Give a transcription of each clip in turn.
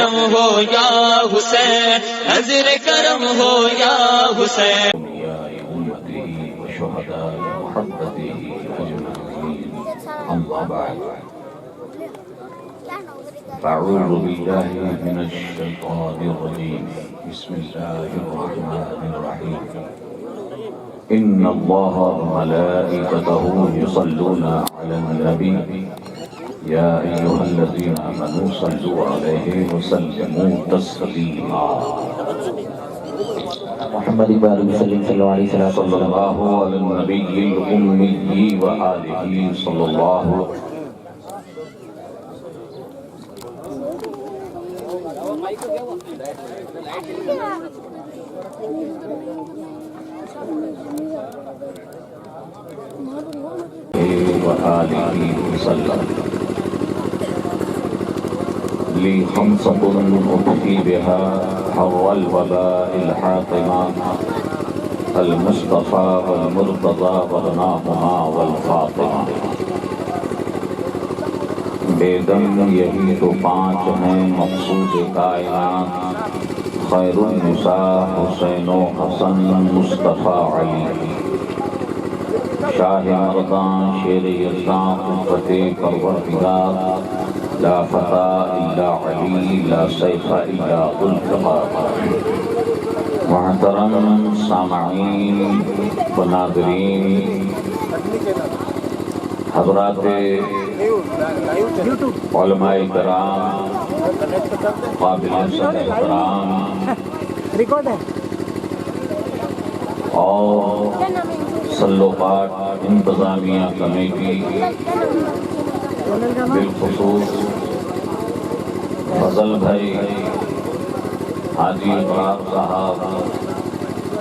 کرم ہو یا حسین، نظر کرم ہو یا حسین. وشهداء محبته أجمعين. أما بعد، فأعوذ بالله من الشيطان الرجيم. بسم الله الرحمن الرحيم. إن الله وملائكته يصلون على النبي يا أيها الذين آمنوا صلوا عليه وسلموا تسليما. محمد بارك وسلم صلى الله عليه وسلم. صلى الله على النبي الأمي وآله صلى الله وآله وسلم. لي خمسة أطفي بها حر الوباء الحاطمة، المصطفى والمرتضى وغناهما والفاطمة. بیدم یہی تو پانچ ہیں مقصود کائنات، خیر النساء حسین و حسن مصطفیٰ علی. شاہ مردان شیر یزداں قوت پروردگار، لا فتح الا علی لا سیف الا ذوالفقار. محترم سامعین و ناظرین، حضرات علماء کرام، قابل احترام اور صلو پاک انتظامیہ کمیٹی، بالخصوص فضل بھائی، حاجی ابرار صاحب،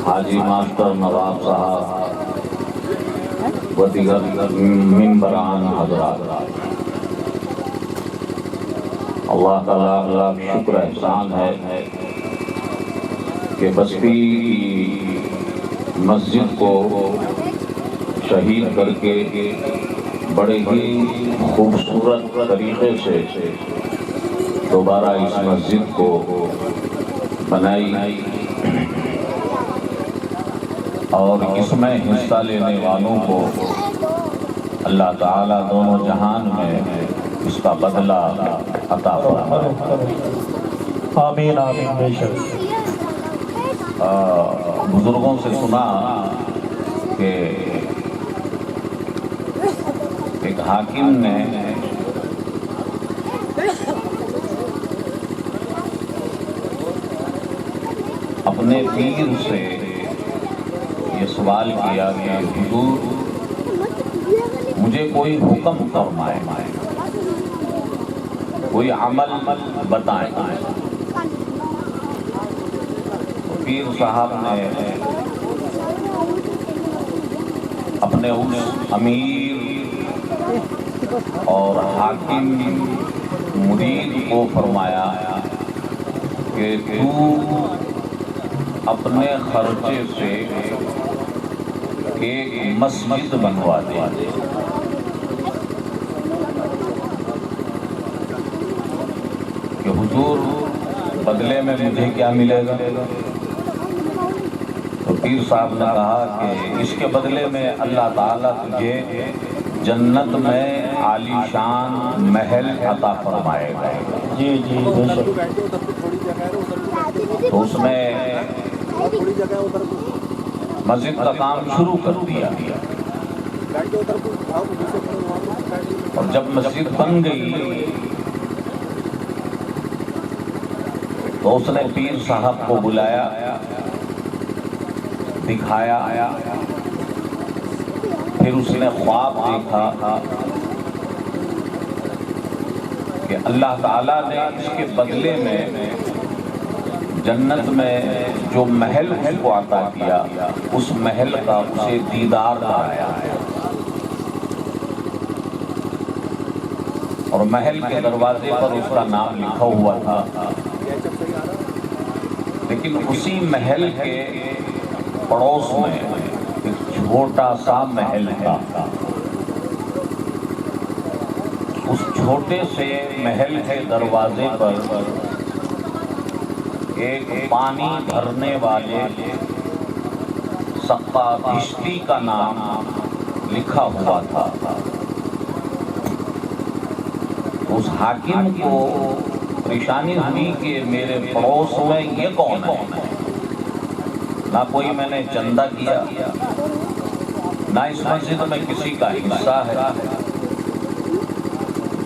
حاجی ماسٹر نواب صاحب و دیگر ممبران حضرات، اللہ تعالیٰ لاکھ شکر احسان ہے کہ بستی کی مسجد کو شہید کر کے بڑے ہی خوبصورت طریقے سے دوبارہ اس مسجد کو بنائی اور اس میں حصہ لینے والوں کو اللہ تعالیٰ دونوں جہان میں اس کا بدلہ عطا فرمائے. آمین آمین. بے شک بزرگوں سے سنا کہ ایک حاکم نے اپنے پیر سے یہ سوال کیا کہ حضور مجھے کوئی حکم فرمائے، کوئی عمل بتائیں. پیر صاحب نے اپنے اس امیر اور حاکم مرید کو فرمایا کہ تو اپنے خرچے سے ایک مسجد بنوا دے. کہ حضور بدلے میں مجھے کیا ملے گا؟ تو پیر صاحب نے کہا کہ اس کے بدلے میں اللہ تعالیٰ تجھے جنت میں عالی شان محل عطا فرمائے گا. جی جی بے شک. تو اس نے مسجد کا کام شروع کر دیا اور جب مسجد بن گئی تو اس نے پیر صاحب کو بلایا، دکھایا، پھر اس نے خواب دیکھا کہ اللہ تعالیٰ نے اس کے بدلے میں جنت میں جو محل اس کو عطا کیا، اس محل کا اسے دیدار کرایا اور محل کے دروازے پر اس کا نام لکھا ہوا تھا. لیکن اسی محل کے پڑوس میں ایک چھوٹا سا محل تھا. اس چھوٹے سے محل کے دروازے پر ایک پانی بھرنے والے سقا بھشتی کا نام لکھا ہوا تھا. اس حاکم کو پریشانی ہوئی کہ میرے پڑوس میں یہ کون ہے؟ نہ کوئی میں نے چندہ کیا، نہ اس مسجد میں کسی کا حصہ ہے.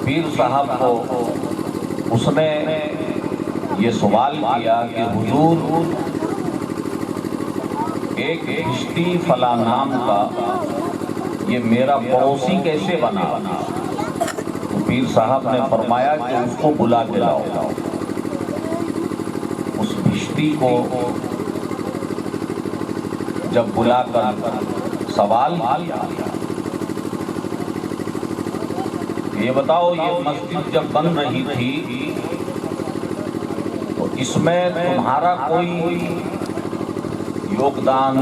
پیر صاحب کو اس نے یہ سوال کیا کہ حضور ایک بھشتی فلاں نام کا یہ میرا پڑوسی کیسے بنا؟ تو پیر صاحب نے فرمایا کہ اس کو بلا کے لاؤ. اس بھشتی کو جب بلا کر سوال کیا، یہ بتاؤ یہ مسجد جب بن رہی تھی تو اس میں تمہارا کوئی یوگدان،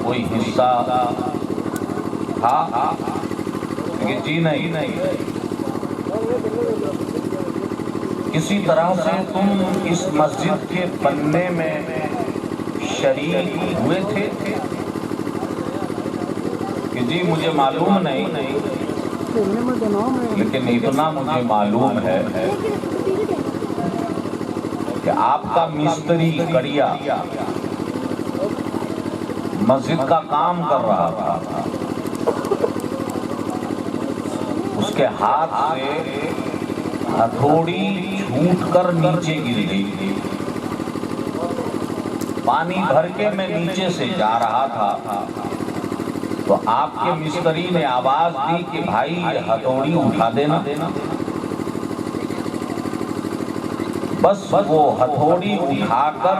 کوئی حصہ تھا؟ کہ جی نہیں. کسی طرح سے تم اس مسجد کے بننے میں شریک ہوئے تھے؟ کہ جی مجھے معلوم نہیں، لیکن اتنا مجھے معلوم ہے کہ آپ کا مستری کڑیا مسجد کا کام کر رہا تھا، اس کے ہاتھ سے ہتھوڑی چھوٹ کر نیچے گر گئی. پانی بھر کے میں نیچے سے جا رہا تھا تو آپ کے مستری نے آواز دی کہ بھائی یہ ہتھوڑی اٹھا دینا. بس وہ ہتھوڑی اٹھا کر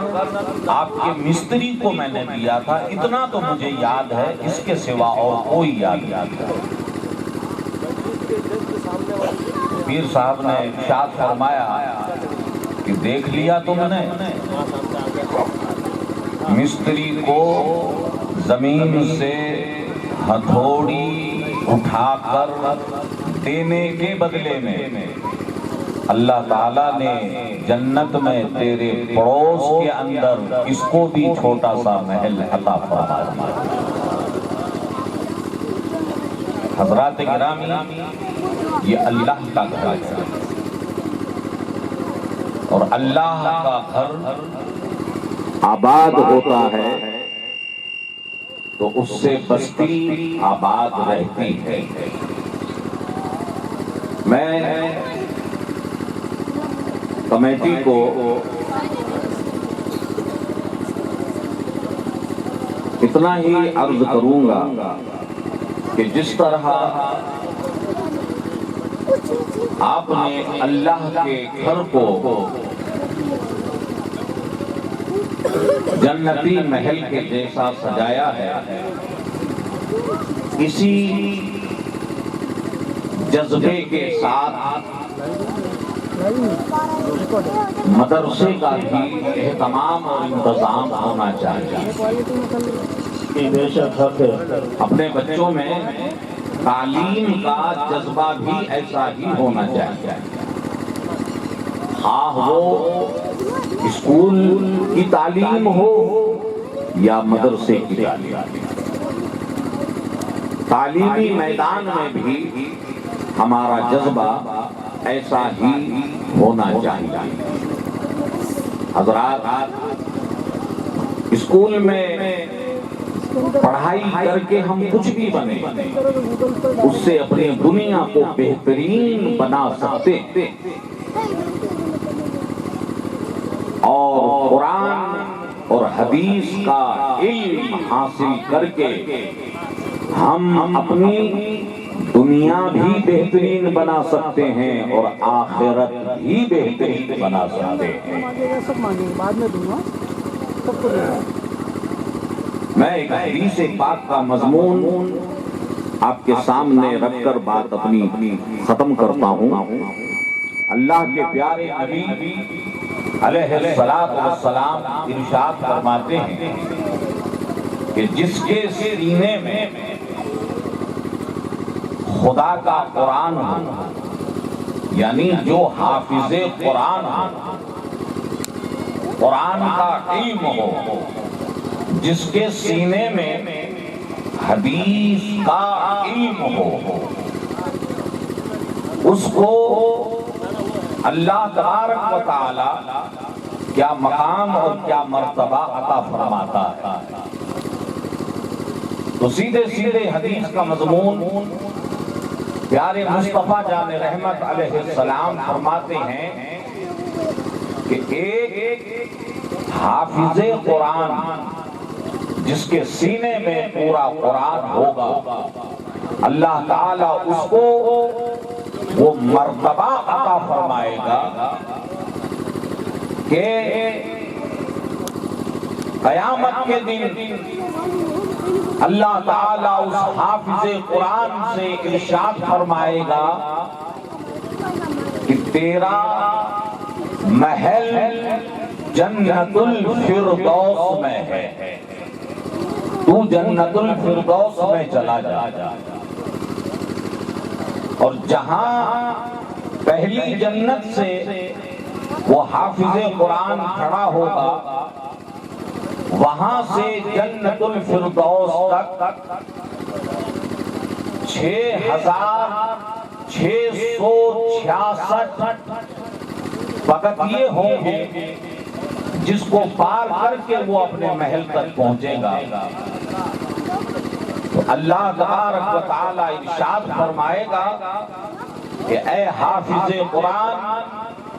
آپ کے مستری کو میں نے دیا تھا. اتنا تو مجھے یاد ہے، اس کے سوا اور کوئی یاد نہیں. پیر صاحب نے ارشاد فرمایا کہ دیکھ لیا تم نے، مستری کو زمین سے ہتھوڑی اٹھا کر دینے کے بدلے میں اللہ تعالیٰ نے جنت میں تیرے پڑوس کے اندر اس کو بھی چھوٹا سا محل عطا فرما دیا. حضرات گرامی، یہ اللہ کا گھر ہے، اور اللہ کا گھر آباد ہوتا ہے تو اس سے بستی آباد رہتی ہے. میں کمیٹی کو اتنا ہی عرض کروں گا کہ جس طرح آپ نے اللہ کے گھر کو جنتی محل کے جیسا سجایا ہے، اسی جذبے کے ساتھ مدرسے کا بھی اہتمام اور انتظام ہونا چاہیے. اپنے بچوں میں تعلیم کا جذبہ بھی ایسا ہی ہونا چاہیے. ہاں وہ اسکول کی تعلیم ہو یا مدرسے کی تعلیم، تعلیمی میدان میں بھی ہمارا جذبہ ایسا ہی ہونا چاہیے. حضرات، اسکول میں پڑھائی کر کے ہم کچھ بھی بنے، اس سے اپنی دنیا کو بہترین بنا سکتے ہیں. اور قرآن اور حدیث کا علم حاصل کر کے ہم اپنی دنیا بھی بہترین بنا سکتے ہیں اور آخرت بھی بہترین بنا سکتے ہیں. میں ایک حدیث پاک کا مضمون آپ کے سامنے رکھ کر بات اپنی ختم کرتا ہوں. اللہ کے پیارے نبی علیہ السلام ارشاد فرماتے ہیں کہ جس کے سینے میں خدا کا قرآن ہو، یعنی جو حافظ قرآن ہو، قرآن کا علم ہو، جس کے سینے میں حدیث کا علم ہو، اس کو اللہ تبارک و تعالی کیا مقام اور کیا مرتبہ عطا فرماتا ہے۔ تو سیدھے سیدھے حدیث کا مضمون پیارے مصطفیٰ جان رحمت علیہ السلام فرماتے ہیں کہ ایک حافظ قرآن جس کے سینے میں پورا قرآن ہوگا، اللہ تعالیٰ اس کو وہ مرتبہ عطا فرمائے گا کہ قیامت کے دن اللہ تعالیٰ اس حافظ قرآن سے ارشاد فرمائے گا کہ تیرا محل جنت الفردوس میں ہے، تو جنت الفردوس میں چلا جا۔ اور جہاں پہلی جنت سے وہ حافظ قرآن کھڑا ہوگا، وہاں سے جنت الفردوس تک 6666 فقط یہ ہوں گے جس کو پار کر کے وہ اپنے محل تک پہنچے گا۔ تو اللہ تبارک و تعالی ارشاد فرمائے گا کہ اے حافظ قرآن،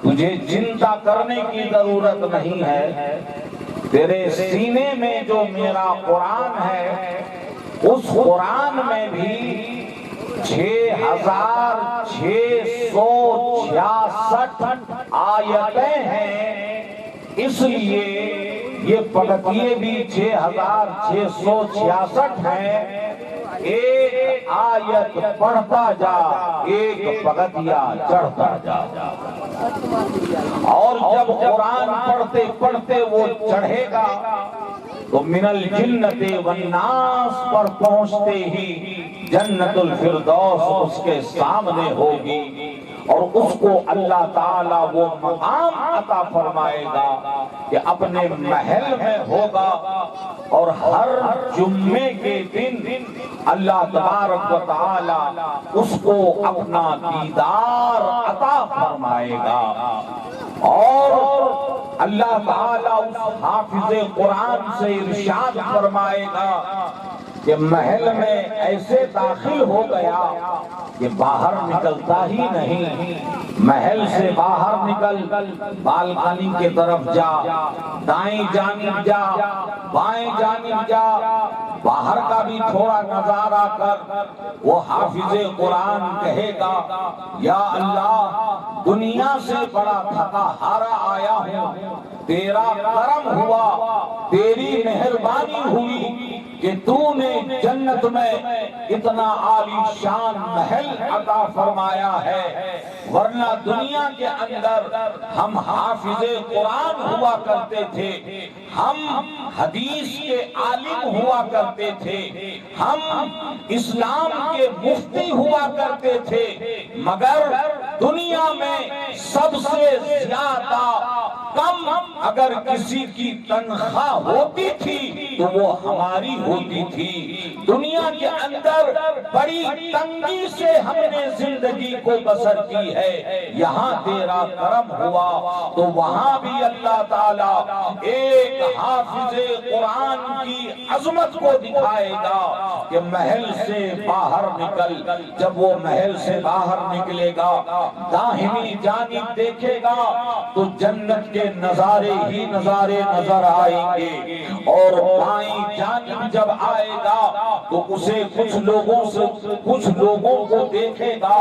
تجھے چنتا کرنے کی ضرورت نہیں ہے، تیرے سینے میں جو میرا قرآن ہے اس قرآن میں بھی 6666 آیتیں ہیں، اس لیے یہ فقط یہ بھی 6666 ہیں۔ ایک آیت پڑھتا جا، ایک پگتیا چڑھتا جا، اور جب قرآن پڑھتے پڑھتے وہ چڑھے گا تو من الجنت والناس پر پہنچتے ہی جنت الفردوس اس کے سامنے ہوگی، اور اس کو اللہ تعالیٰ وہ مقام عطا فرمائے گا کہ اپنے محل میں ہوگا، اور ہر جمعے کے دن اللہ تبارک و تعالیٰ اس کو اپنا دیدار عطا فرمائے گا، اور اللہ تعالیٰ اس حافظ قرآن سے ارشاد فرمائے گا کہ محل میں ایسے داخل ہو گیا کہ باہر نکلتا ہی نہیں، محل سے باہر نکل، بالکنی کی طرف جا، دائیں جانب جا، بائیں جانب جا، باہر کا بھی تھوڑا نظارہ کر، وہ حافظ قرآن کہے گا یا اللہ دنیا سے بڑا تھکا ہارا آیا ہوں، تیرا کرم ہوا، تیری مہربانی ہوئی کہ تو نے جنت میں اتنا عالی شان محل عطا فرمایا ہے، ورنہ دنیا کے اندر ہم حافظ قرآن ہوا کرتے تھے، ہم حدیث کے عالم ہوا کرتے تھے، ہم اسلام کے مفتی ہوا کرتے تھے، مگر دنیا میں سب سے زیادہ کم اگر کسی کی تنخواہ ہوتی تھی تو وہ ہماری ہوتی تھی۔ دنیا کے اندر بڑی تنگی سے ہم نے زندگی کو بسر کی ہے، یہاں تیرا کرم ہوا تو وہاں بھی اللہ تعالیٰ ایک حافظ قرآن کی عظمت کو دکھائے گا کہ محل سے باہر نکل، جب وہ محل سے باہر نکلے گا داہنی جانب دیکھے گا تو جنت کے نظارے ہی نظارے نظر آئیں گے، اور بائیں جانب جب آئے گا تو اسے کچھ لوگوں کو دیکھے گا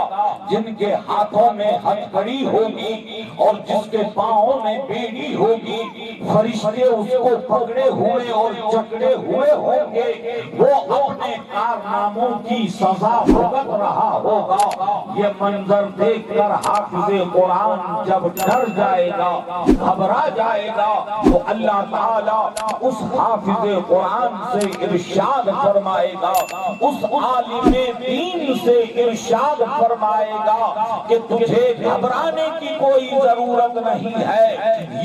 جن کے ہاتھوں میں ہتھکڑی ہوگی اور جس کے پاؤں میں بیڑی ہوگی، فرشتے اس کو پکڑے ہوئے اور جکڑے ہوئے ہوں گے، وہ اپنے کارناموں کی سزا بھگت رہا ہوگا۔ یہ منظر دیکھ کر حافظ قرآن جب ڈر جائے گا، گھبرا جائے گا، تو اللہ تعالیٰ اس حافظ قرآن سے ارشاد فرمائے گا، اس عالم دین سے ارشاد فرمائے گا کہ تجھے گھبرانے کی کوئی ضرورت نہیں ہے،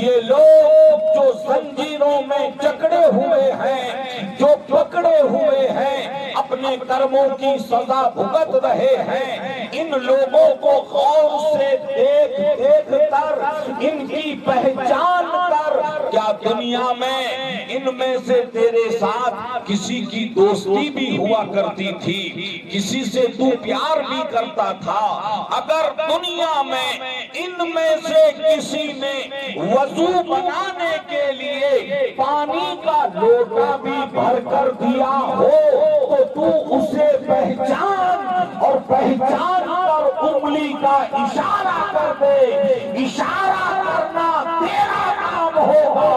یہ لوگ جو زنجیروں میں جکڑے ہوئے ہیں، جو پکڑے ہوئے ہیں، اپنے کرموں کی سزا بھگت رہے ہیں، ان لوگوں کو غور سے دیکھ دیکھ کر ان کی پہچان کر، کیا دنیا میں ان میں سے تیرے ساتھ کسی کی دوستی بھی ہوا کرتی تھی، کسی سے تو پیار بھی کرتا تھا؟ اگر دنیا میں ان میں سے کسی نے وضو بنانے کے لیے پانی کا لوٹا بھی بھر کر دیا ہو تو تو اسے پہچان، اور پہچان پر انگلی کا اشارہ کر دے۔ اشارہ کرنا تیرا کام ہوگا،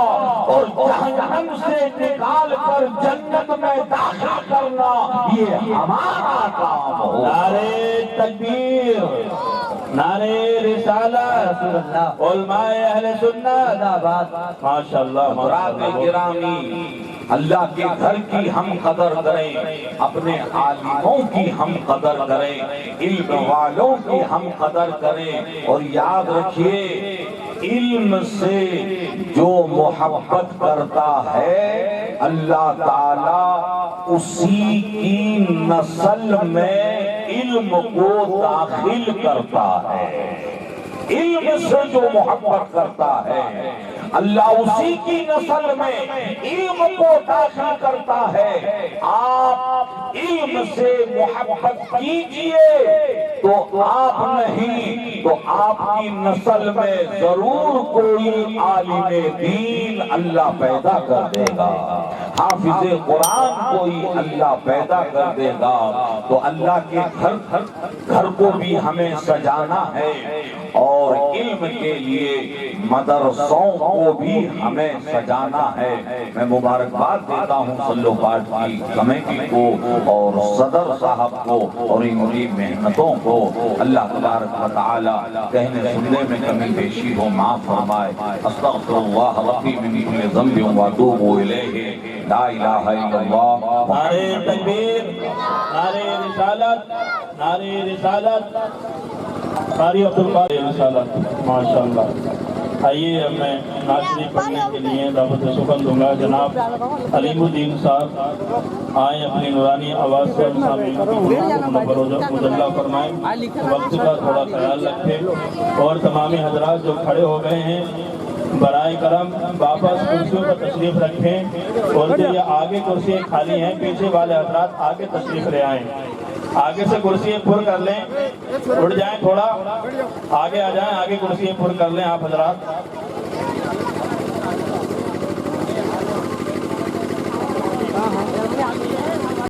اور جہنم سے نکال کر جنت میں داخل کرنا یہ ہمارا کام ہوگا۔ نعرے تکبیر، نعرے رسالت، علماء اہل سنت، ماشاءاللہ۔ حضرات گرامی، اللہ کے گھر کی ہم قدر کریں، اپنے عالموں کی ہم قدر کریں، علم والوں کی ہم قدر کریں، اور یاد رکھیے علم سے جو محبت کرتا ہے اللہ تعالیٰ اسی کی نسل میں علم کو داخل کرتا ہے۔ علم سے جو محبت کرتا ہے اللہ اسی کی نسل میں علم کو داخل کرتا ہے۔ آپ علم سے محبت کیجئے تو آپ نہیں تو آپ کی نسل میں ضرور کوئی عالم دین اللہ پیدا کر دے گا، حافظ قرآن کوئی اللہ پیدا کر دے گا۔ تو اللہ کے گھر کو بھی ہمیں سجانا ہے، اور علم کے لیے مدرسوں کو بھی ہمیں سجانا ہے۔ میں مبارکباد دیتا ہوں سلو پاٹ کی کمیٹی کو اور صدر صاحب کو اور ان کی محنتوں کو۔ اللہ تبارک و تعالی کہنے سننے میں کمی بیشی ہو معاف فرمائے۔ استغفر اللہ ربی من کل ذنب واتوب الیہ، لا الہ الا اللہ۔ نعرے تکبیر، نعرے رسالت، نعرے رسالت، قاری عبدالقادر رسالت، ماشاءاللہ۔ آئیے اب میں نعت شریف پڑھنے کے لیے دعوت سخن دوں گا۔ جناب علیم الدین صاحب آئیں، اپنی نورانی آواز سے سامعین کو مجلہ فرمائیں، وقت کا تھوڑا خیال رکھیں، اور تمامی حضرات جو کھڑے ہو گئے ہیں برائے کرم واپس کرسیوں پر تشریف رکھیں، اور جو یہ آگے کرسی خالی ہیں پیچھے والے حضرات آگے تشریف لے آئیں، آگے سے کرسی پر کر لیں، اٹھ جائیں، تھوڑا آگے آ جائیں، آگے کرسی پر کر لیں آپ حضرات۔